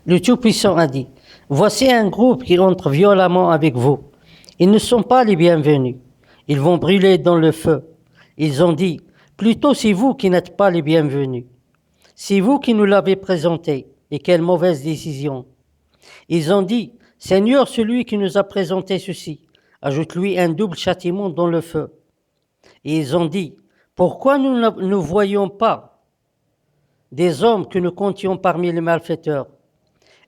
Le Tout-Puissant a dit, voici un groupe qui entre violemment avec vous. Ils ne sont pas les bienvenus. Ils vont brûler dans le feu. Ils ont dit, plutôt c'est vous qui n'êtes pas les bienvenus. C'est vous qui nous l'avez présenté. Et quelle mauvaise décision. Ils ont dit, Seigneur, celui qui nous a présenté ceci, ajoute-lui un double châtiment dans le feu. Et ils ont dit, pourquoi nous ne voyons pas des hommes que nous comptions parmi les malfaiteurs?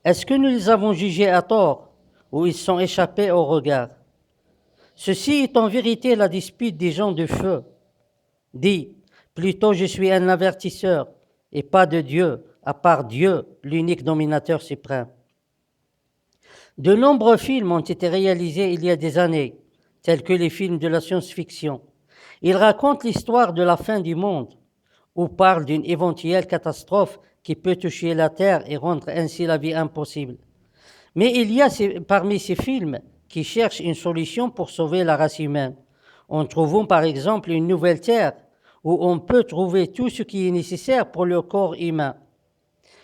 Est-ce que nous les avons jugés à tort ou ils sont échappés au regard? Ceci est en vérité la dispute des gens du feu. Dis, plutôt je suis un avertisseur et pas de Dieu, à part Dieu, l'unique dominateur suprême. De nombreux films ont été réalisés il y a des années, tels que les films de la science-fiction. Ils racontent l'histoire de la fin du monde ou parlent d'une éventuelle catastrophe qui peut toucher la Terre et rendre ainsi la vie impossible. Mais il y a parmi ces films qui cherchent une solution pour sauver la race humaine. En trouvant par exemple une nouvelle Terre où on peut trouver tout ce qui est nécessaire pour le corps humain.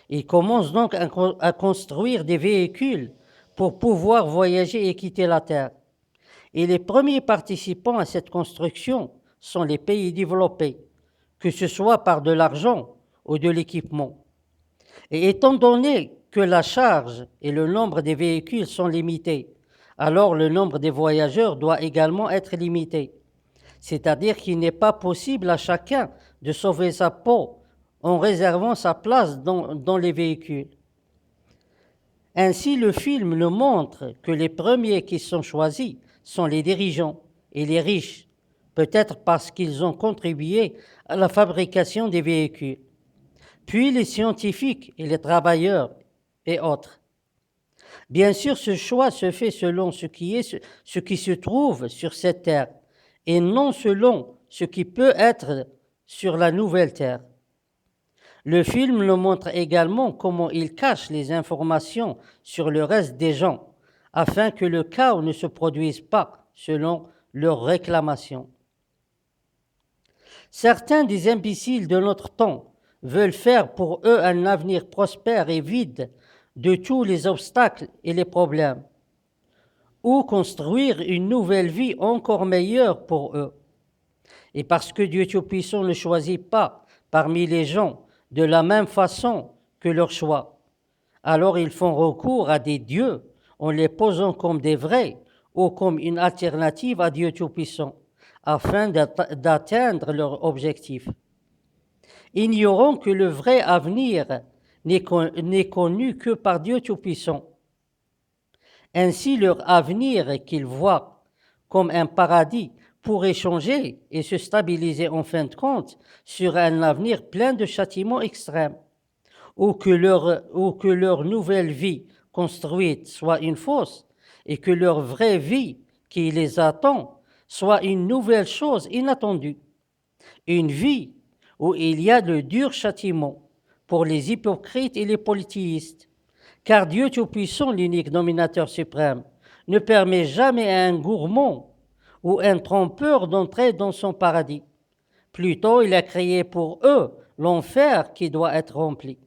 Ils commencent donc à construire des véhicules pour pouvoir voyager et quitter la Terre. Et les premiers participants à cette construction sont les pays développés, que ce soit par de l'argent ou de l'équipement. Et étant donné que la charge et le nombre des véhicules sont limités, alors le nombre des voyageurs doit également être limité. C'est-à-dire qu'il n'est pas possible à chacun de sauver sa peau en réservant sa place dans les véhicules. Ainsi, le film nous montre que les premiers qui sont choisis sont les dirigeants et les riches, peut-être parce qu'ils ont contribué à la fabrication des véhicules, puis les scientifiques et les travailleurs et autres. Bien sûr, ce choix se fait selon ce qui se trouve sur cette terre et non selon ce qui peut être sur la nouvelle terre. Le film nous montre également comment il cache les informations sur le reste des gens, afin que le chaos ne se produise pas selon leurs réclamations. Certains des imbéciles de notre temps veulent faire pour eux un avenir prospère et vide de tous les obstacles et les problèmes, ou construire une nouvelle vie encore meilleure pour eux. Et parce que Dieu Tout-Puissant ne choisit pas parmi les gens de la même façon que leur choix, alors ils font recours à des dieux en les posant comme des vrais ou comme une alternative à Dieu Tout-Puissant, afin d'atteindre leur objectif. Ignorant que le vrai avenir n'est connu que par Dieu Tout-Puissant. Ainsi, leur avenir qu'ils voient comme un paradis pourrait changer et se stabiliser en fin de compte sur un avenir plein de châtiments extrêmes, ou que leur nouvelle vie construite soit une fausse et que leur vraie vie qui les attend soit une nouvelle chose inattendue, une vie où il y a de durs châtiments pour les hypocrites et les polythéistes, car Dieu Tout-Puissant, l'unique dominateur suprême, ne permet jamais à un gourmand ou un trompeur d'entrer dans son paradis. Plutôt, il a créé pour eux l'enfer qui doit être rempli.